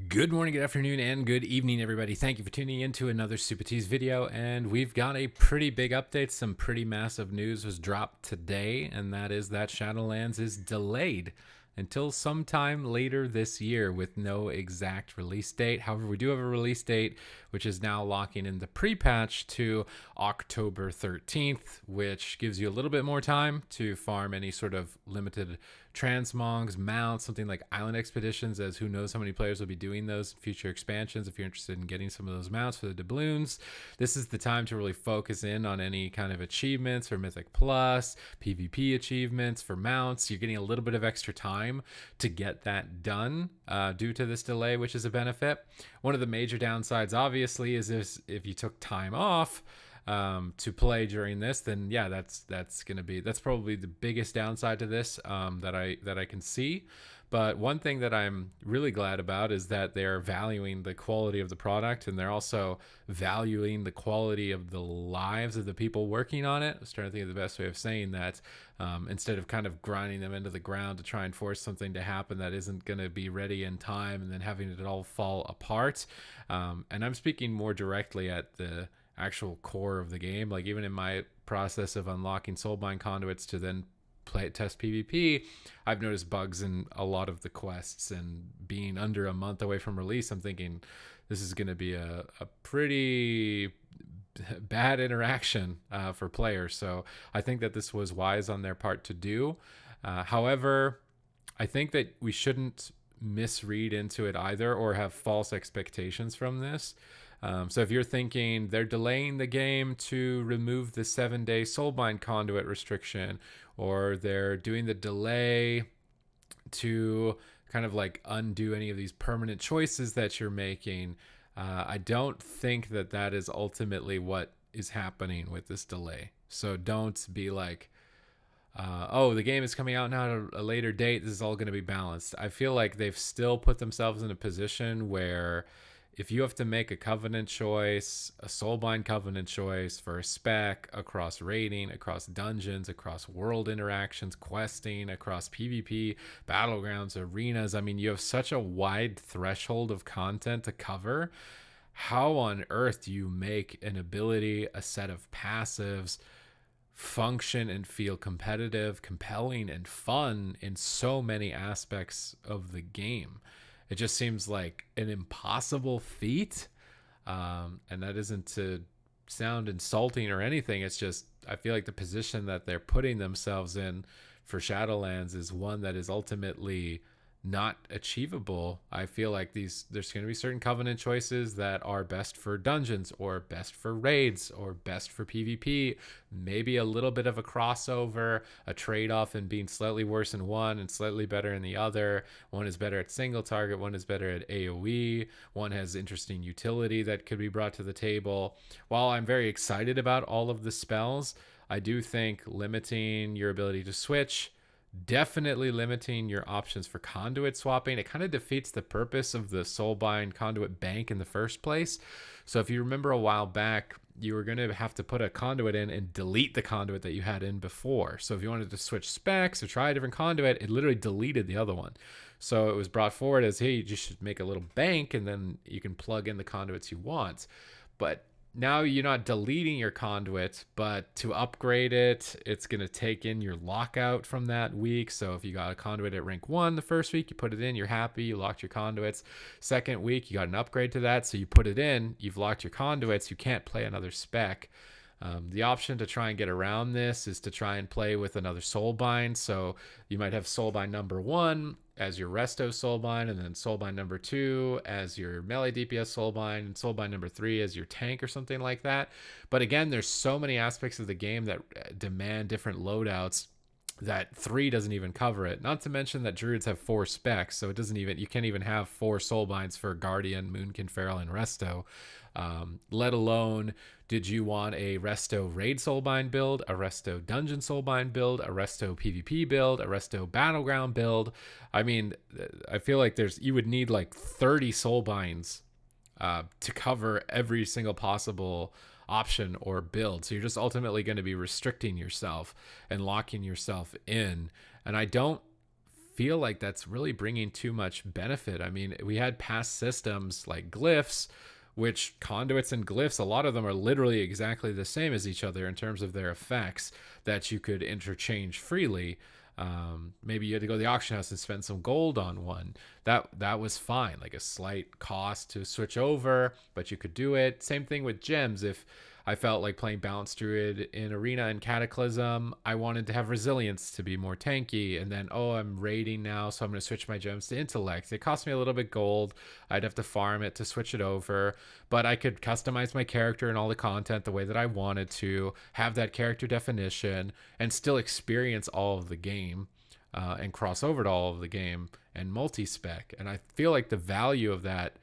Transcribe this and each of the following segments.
Good morning, good afternoon, and good evening, everybody. Thank you for tuning in to another Supatease video. And we've got a pretty big update. Some pretty massive news was dropped today, and that is that Shadowlands is delayed until sometime later this year with no exact release date. However, we do have a release date, which is now locking in the pre-patch to October 13th, which gives you a little bit more time to farm any sort of limited transmogs, mounts, something like island expeditions, as who knows how many players will be doing those in future expansions. If you're interested in getting some of those mounts for the doubloons, this is the time to really focus in on any kind of achievements for Mythic Plus, PvP achievements for mounts. You're getting a little bit of extra time to get that done due to this delay, which is a benefit. One of the major downsides, obviously, is if you took time off to play during this, then yeah, that's probably the biggest downside to this that I can see. But one thing that I'm really glad about is that they're valuing the quality of the product, and they're also valuing the quality of the lives of the people working on it. I was trying to think of the best way of saying that. Instead of kind of grinding them into the ground to try and force something to happen that isn't going to be ready in time, and then having it all fall apart. And I'm speaking more directly at the actual core of the game. Like, even in my process of unlocking soulbind conduits to then test PvP, I've noticed bugs in a lot of the quests, and being under a month away from release, I'm thinking this is going to be a pretty bad interaction for players. So I think that this was wise on their part to do. However, I think that we shouldn't misread into it either, or have false expectations from this. So if you're thinking they're delaying the game to remove the 7-day soulbind conduit restriction, or they're doing the delay to kind of like undo any of these permanent choices that you're making, I don't think that that is ultimately what is happening with this delay. So don't be like, oh, the game is coming out now at a later date, this is all going to be balanced. I feel like they've still put themselves in a position where if you have to make a covenant choice, a soulbind covenant choice for a spec across raiding, across dungeons, across world interactions, questing, across PvP, battlegrounds, arenas, I mean, you have such a wide threshold of content to cover. How on earth do you make an ability, a set of passives, function and feel competitive, compelling, and fun in so many aspects of the game? It just seems like an impossible feat. And that isn't to sound insulting or anything. It's just, I feel like the position that they're putting themselves in for Shadowlands is one that is ultimately not achievable. I feel like there's going to be certain covenant choices that are best for dungeons, or best for raids, or best for PvP. Maybe a little bit of a crossover, a trade-off in being slightly worse in one and slightly better in the other. One is better at single target, one is better at AoE, one has interesting utility that could be brought to the table. While I'm very excited about all of the spells, I do think limiting your ability to switch, definitely limiting your options for conduit swapping, it kind of defeats the purpose of the soulbind conduit bank in the first place. So if you remember a while back, you were going to have to put a conduit in and delete the conduit that you had in before. So if you wanted to switch specs or try a different conduit, it literally deleted the other one. So it was brought forward as, hey, you just should make a little bank and then you can plug in the conduits you want. But now you're not deleting your conduit, but to upgrade it, it's going to take in your lockout from that week. So if you got a conduit at rank 1 the first week, you put it in, you're happy, you locked your conduits. Second week, you got an upgrade to that, so you put it in, you've locked your conduits, you can't play another spec. The option to try and get around this is to try and play with another soulbind. So you might have soulbind number 1 as your resto soulbind, and then soulbind number 2 as your melee DPS soulbind, and soulbind number 3 as your tank, or something like that. But again, there's so many aspects of the game that demand different loadouts that 3 doesn't even cover it. Not to mention that druids have 4 specs, so you can't even have 4 soulbinds for Guardian, Moonkin, Feral, and Resto. Let alone, did you want a Resto Raid Soulbind build, a Resto Dungeon Soulbind build, a Resto PvP build, a Resto Battleground build? I mean, I feel like you would need like 30 Soulbinds to cover every single possible option or build. So you're just ultimately going to be restricting yourself and locking yourself in. And I don't feel like that's really bringing too much benefit. I mean, we had past systems like glyphs, which conduits and glyphs, a lot of them are literally exactly the same as each other in terms of their effects that you could interchange freely. Maybe you had to go to the auction house and spend some gold on one. That was fine, like a slight cost to switch over, but you could do it. Same thing with gems. If I felt like playing Balanced Druid in Arena and Cataclysm, I wanted to have Resilience to be more tanky, and then, oh, I'm raiding now, so I'm going to switch my gems to Intellect. It cost me a little bit gold. I'd have to farm it to switch it over, but I could customize my character and all the content the way that I wanted to, have that character definition, and still experience all of the game, and cross over to all of the game and multi-spec. And I feel like the value of that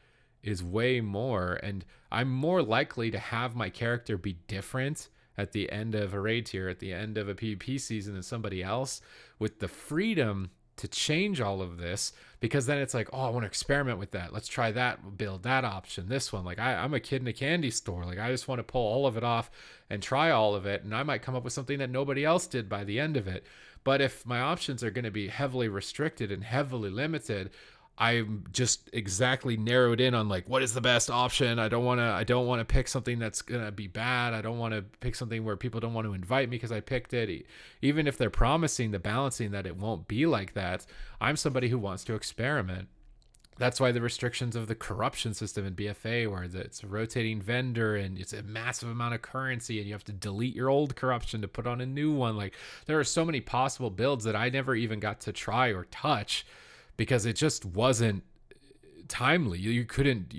is way more, and I'm more likely to have my character be different at the end of a raid tier, at the end of a PvP season than somebody else, with the freedom to change all of this, because then it's like, oh, I want to experiment with that. Let's try that build, that option, this one. Like I'm a kid in a candy store. Like I just want to pull all of it off and try all of it. And I might come up with something that nobody else did by the end of it. But if my options are going to be heavily restricted and heavily limited, I'm just exactly narrowed in on like what is the best option. I don't want to pick something that's gonna be bad. I don't want to pick something where people don't want to invite me because I picked it. Even if they're promising the balancing that it won't be like that, I'm somebody who wants to experiment. That's why the restrictions of the corruption system in BFA, where it's a rotating vendor and it's a massive amount of currency and you have to delete your old corruption to put on a new one. Like there are so many possible builds that I never even got to try or touch, because it just wasn't timely. You couldn't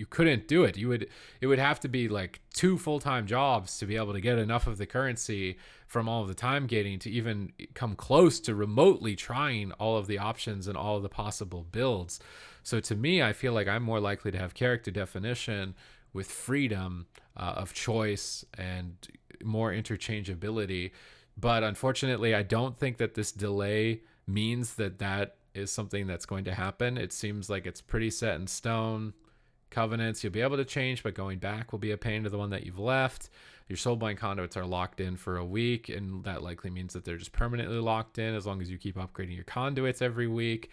do it. It would have to be like 2 full-time jobs to be able to get enough of the currency from all of the time gating to even come close to remotely trying all of the options and all of the possible builds. So to me, I feel like I'm more likely to have character definition with freedom of choice and more interchangeability. But unfortunately, I don't think that this delay means that is something that's going to happen. It seems like it's pretty set in stone. Covenants you'll be able to change, but going back will be a pain to the one that you've left. Your soulblind conduits are locked in for a week, and that likely means that they're just permanently locked in as long as you keep upgrading your conduits every week.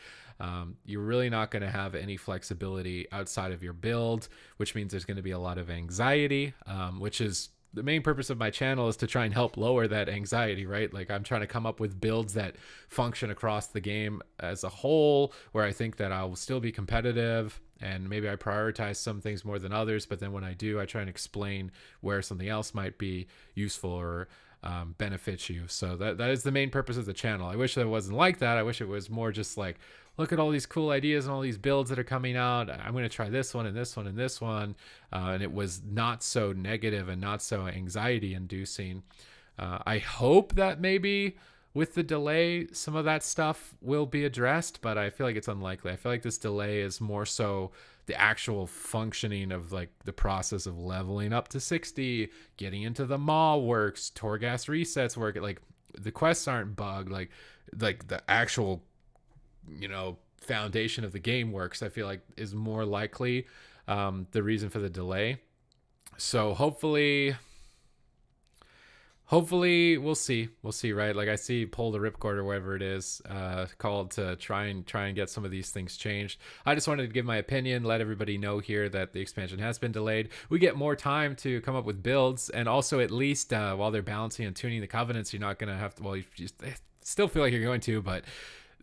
You're really not going to have any flexibility outside of your build, which means there's going to be a lot of anxiety, which is the main purpose of my channel, is to try and help lower that anxiety, right? Like I'm trying to come up with builds that function across the game as a whole, where I think that I will still be competitive, and maybe I prioritize some things more than others, but then when I do, I try and explain where something else might be useful or benefit you. So that is the main purpose of the channel. I wish it wasn't like that. I wish it was more just like, look at all these cool ideas and all these builds that are coming out. I'm going to try this one and this one and this one. And it was not so negative and not so anxiety inducing. I hope that maybe with the delay, some of that stuff will be addressed, but I feel like it's unlikely. I feel like this delay is more so the actual functioning of like the process of leveling up to 60, getting into the maw works, Torghast resets work. Like the quests aren't bugged. Like the actual, foundation of the game works, I feel like is more likely the reason for the delay. So hopefully we'll see, right? Like I see Pull the Ripcord or whatever it is called to try and get some of these things changed. I just wanted to give my opinion, let everybody know here that the expansion has been delayed. We get more time to come up with builds, and also at least while they're balancing and tuning the covenants, you're not gonna have to, well, you still feel like you're going to, but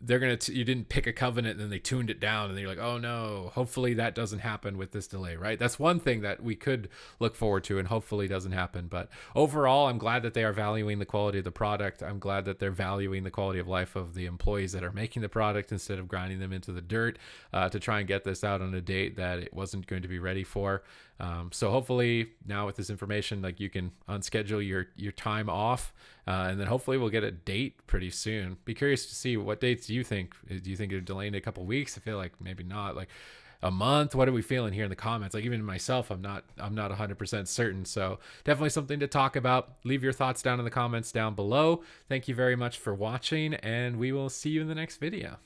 you didn't pick a covenant and then they tuned it down and you're like, oh no, hopefully that doesn't happen with this delay, right? That's one thing that we could look forward to and hopefully doesn't happen. But overall, I'm glad that they are valuing the quality of the product. I'm glad that they're valuing the quality of life of the employees that are making the product instead of grinding them into the dirt to try and get this out on a date that it wasn't going to be ready for. So hopefully now with this information, like you can unschedule your time off, and then hopefully we'll get a date pretty soon. Be curious to see, what dates do you think? Do you think they're delaying a couple weeks? I feel like maybe not, like a month. What are we feeling here in the comments? Like even myself, I'm not 100% certain. So definitely something to talk about. Leave your thoughts down in the comments down below. Thank you very much for watching, and we will see you in the next video.